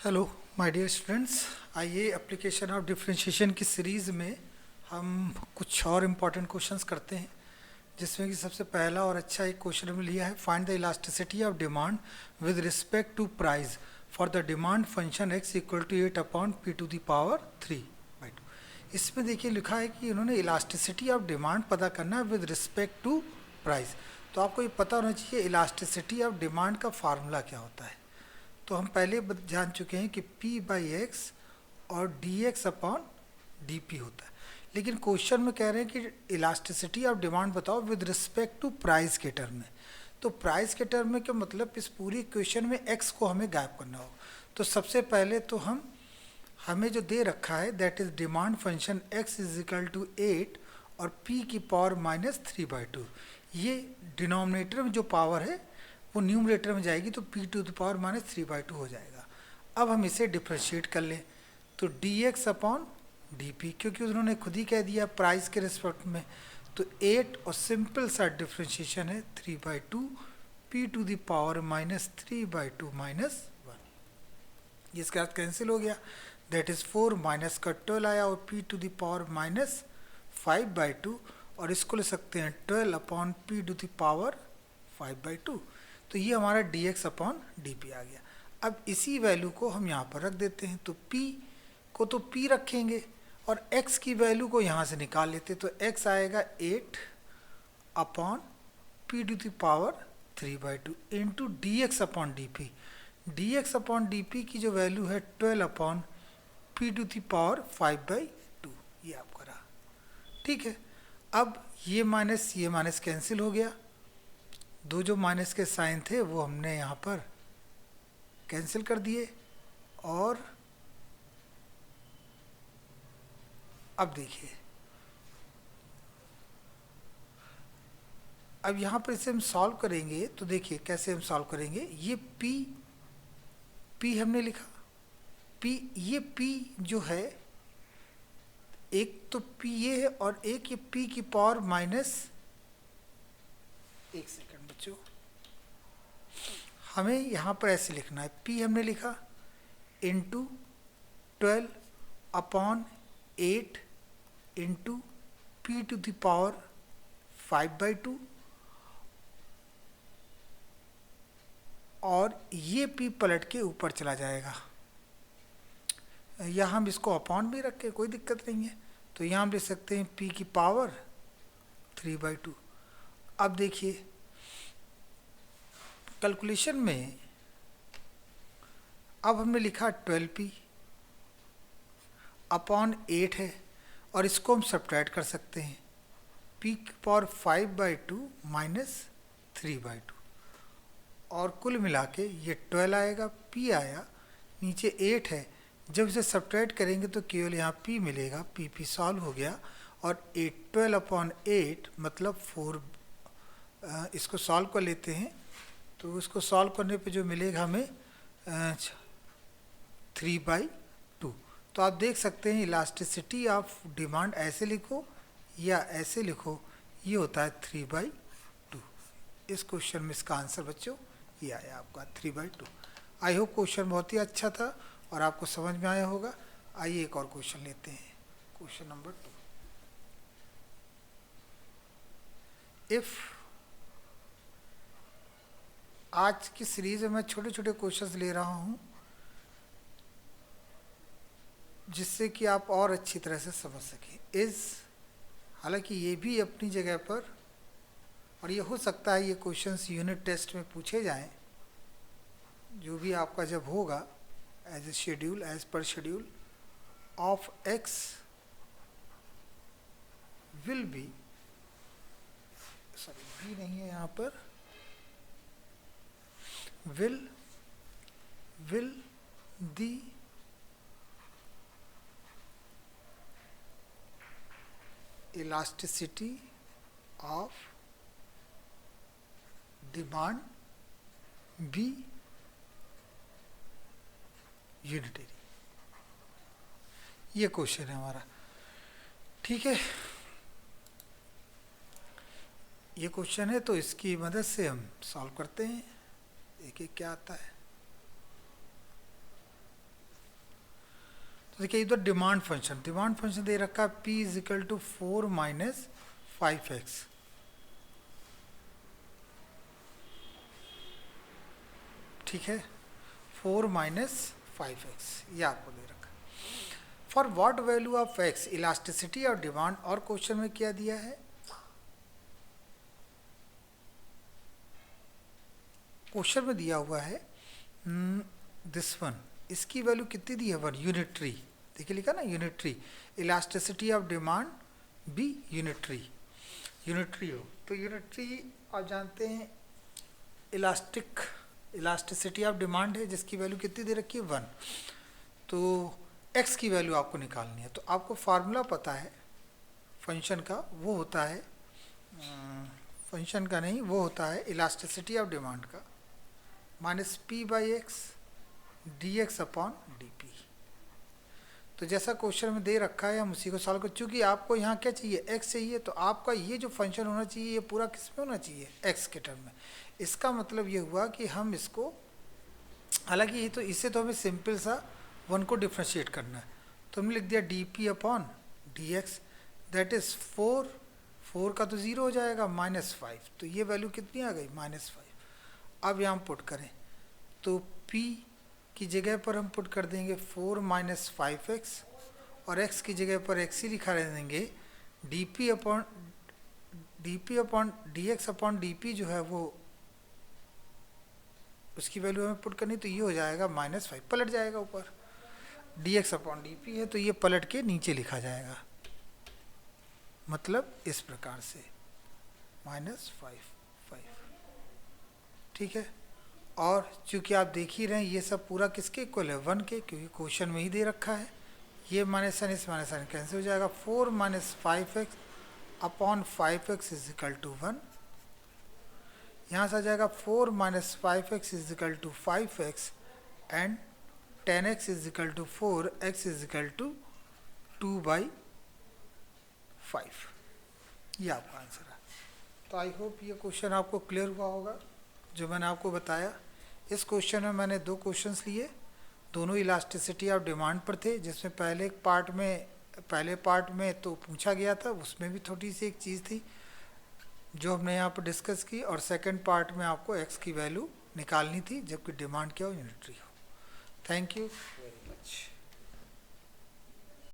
Hello my dear students. आइए application of differentiation की series में हम कुछ और इम्पोर्टेंट क्वेश्चंस करते हैं, जिसमें कि सबसे पहला और अच्छा एक क्वेश्चन हमने लिया है, find the elasticity of demand with respect to price for the demand function x equal to 8 upon p to the power 3/2। इसमें देखिए लिखा है कि उन्होंने इलास्टिसिटी ऑफ डिमांड पता करना है विद रिस्पेक्ट टू प्राइस। तो आपको ये पता होना चाहिए इलास्टिसिटी ऑफ डिमांड का फार्मूला क्या होता है। तो हम पहले जान चुके हैं कि P बाई एक्स और D x upon d P होता है, लेकिन क्वेश्चन में कह रहे हैं कि इलास्टिसिटी ऑफ डिमांड बताओ विद रिस्पेक्ट टू प्राइस के टर्म में। तो प्राइस के टर्म में क्या मतलब, इस पूरी क्वेश्चन में x को हमें गायब करना होगा। तो सबसे पहले तो हमें जो दे रखा है that is demand function x is equal to 8 और p की पावर -3/2। ये डिनोमिनेटर में जो पावर है वो न्यूमरेटर में जाएगी, तो p टू द पावर -3/2 हो जाएगा। अब हम इसे डिफ्रेंशिएट कर लें तो dx अपॉन डी, क्योंकि उन्होंने खुद ही कह दिया प्राइस के रिस्पेक्ट में, तो 8 और सिंपल सा डिफ्रेंशिएशन है 3/2 p टू द पावर -3/2 -1। इसके साथ कैंसिल हो गया, दैट इज 4 माइनस का 12 आया और p टू द पावर -5/2, और इसको ले सकते हैं 12 upon p to the power 5/2। तो ये हमारा dx अपॉन डी आ गया। अब इसी वैल्यू को हम यहाँ पर रख देते हैं, तो p को तो p रखेंगे और x की वैल्यू को यहाँ से निकाल लेते, तो x आएगा 8 upon p to the power 3/2 into d x upon d p. D x upon d p की जो वैल्यू है 12 upon p to the power 5/2, ये आपका रहा। ठीक है, अब ये माइनस कैंसिल हो गया, दो जो माइनस के साइन थे वो हमने यहाँ पर कैंसिल कर दिए, और अब देखिए, अब यहाँ पर इसे हम सॉल्व करेंगे तो देखिए कैसे हम सॉल्व करेंगे। ये p हमने लिखा, ये p जो है, एक तो p ये है और एक ये p की पावर एक सेकंड बच्चों, हमें यहाँ पर ऐसे लिखना है, p हमने लिखा into 12 upon 8 into p to the power 5/2, और ये p पलट के ऊपर चला जाएगा। या हम इसको अपॉन भी रख के कोई दिक्कत नहीं है, तो यहाँ हम लिख सकते हैं p की पावर 3/2। अब देखिए कैलकुलेशन में, अब हमने लिखा 12p अपॉन 8 है, और इसको हम सब्ट्रैक्ट कर सकते हैं, p की पावर 5/2 -3/2, और कुल मिला के ये 12 आएगा, p आया, नीचे 8 है, जब इसे सब्ट्रैक्ट करेंगे तो केवल यहाँ p मिलेगा, p सॉल्व हो गया, और 12 अपॉन 8 मतलब 4। इसको सॉल्व कर लेते हैं, तो इसको सॉल्व करने पे जो मिलेगा हमें 3/2। तो आप देख सकते हैं इलास्टिसिटी ऑफ डिमांड ऐसे लिखो या ऐसे लिखो, ये होता है 3/2। इस क्वेश्चन में इसका आंसर बच्चों ये आया आपका 3/2। आई होप क्वेश्चन बहुत ही अच्छा था और आपको समझ में आया होगा। आइए एक और क्वेश्चन लेते हैं, क्वेश्चन नंबर 2। इफ आज की सीरीज में मैं छोटे छोटे क्वेश्चंस ले रहा हूँ, जिससे कि आप और अच्छी तरह से समझ सकें। हालांकि ये भी अपनी जगह पर, और ये हो सकता है ये क्वेश्चंस यूनिट टेस्ट में पूछे जाएं, जो भी आपका जब होगा एज पर schedule of x will be, sorry भी नहीं है यहाँ पर, will the elasticity of demand be unitary, ये क्वेश्चन है हमारा। ठीक है, ये क्वेश्चन है, तो इसकी मदद से हम सॉल्व करते हैं। एक एक क्या आता है। तो देखिए इधर डिमांड फंक्शन दे रखा है p is equal to 4 minus 5x। ठीक है, 4 माइनस 5x ये आपको दे रखा है। For what value of x elasticity और डिमांड, और क्वेश्चन में क्या दिया है, क्वेश्चन में दिया हुआ है दिस वन, इसकी वैल्यू कितनी दी है 1 यूनिटरी। देखिए लिखा ना यूनिटरी, इलास्टिसिटी ऑफ डिमांड भी यूनिटरी हो तो यूनिटरी आप जानते हैं इलास्टिसिटी ऑफ डिमांड है जिसकी वैल्यू कितनी दे रखी है 1। तो x की वैल्यू आपको निकालनी है, तो आपको फार्मूला पता है फंक्शन का, वो होता है फंक्शन का नहीं, वो होता है इलास्टिसिटी ऑफ डिमांड का minus p by x D x upon d P. तो जैसा क्वेश्चन में दे रखा है हम उसी को सॉल्व कर, चूँकि आपको यहाँ क्या चाहिए x चाहिए, तो आपका ये जो फंक्शन होना चाहिए ये पूरा किस में होना चाहिए x के टर्म में। इसका मतलब ये हुआ कि हम इसको, हालांकि ये तो इससे तो हमें सिंपल सा 1 को डिफ्रेंशिएट करना है, तो हमने लिख दिया D P upon D x, that is 4 का तो 0 हो जाएगा -5, तो ये वैल्यू कितनी आ गई -5। अब यहाँ हम पुट करें तो p की जगह पर हम पुट कर देंगे 4 माइनस 5x और x की जगह पर x ही लिखा रह देंगे, D P upon D x upon d P जो है वो उसकी वैल्यू हमें पुट करनी, तो ये हो जाएगा -5, पलट जाएगा ऊपर, D x upon d P है तो ये पलट के नीचे लिखा जाएगा, मतलब इस प्रकार से -5। ठीक है, और चूंकि आप देख ही रहे हैं ये सब पूरा किसके इक्वल है 1 के, क्योंकि क्वेश्चन में ही दे रखा है। ये माइनस साइन इस माइनस साइन कैंसिल हो जाएगा, 4 minus 5x upon 5x is equal to 1। यहाँ से आ जाएगा 4 minus 5x is equal to 5x and 10x is equal to 4, x is equal to 2/5। ये आपका आंसर है। तो आई होप ये क्वेश्चन आपको क्लियर हुआ होगा जो मैंने आपको बताया। इस क्वेश्चन में मैंने 2 क्वेश्चंस लिए, दोनों इलास्टिसिटी ऑफ डिमांड पर थे, जिसमें पहले पार्ट में तो पूछा गया था, उसमें भी थोड़ी सी एक चीज़ थी जो हमने यहाँ पर डिस्कस की, और सेकंड पार्ट में आपको x की वैल्यू निकालनी थी जबकि डिमांड क्या हो यूनिटरी हो। Thank you very much.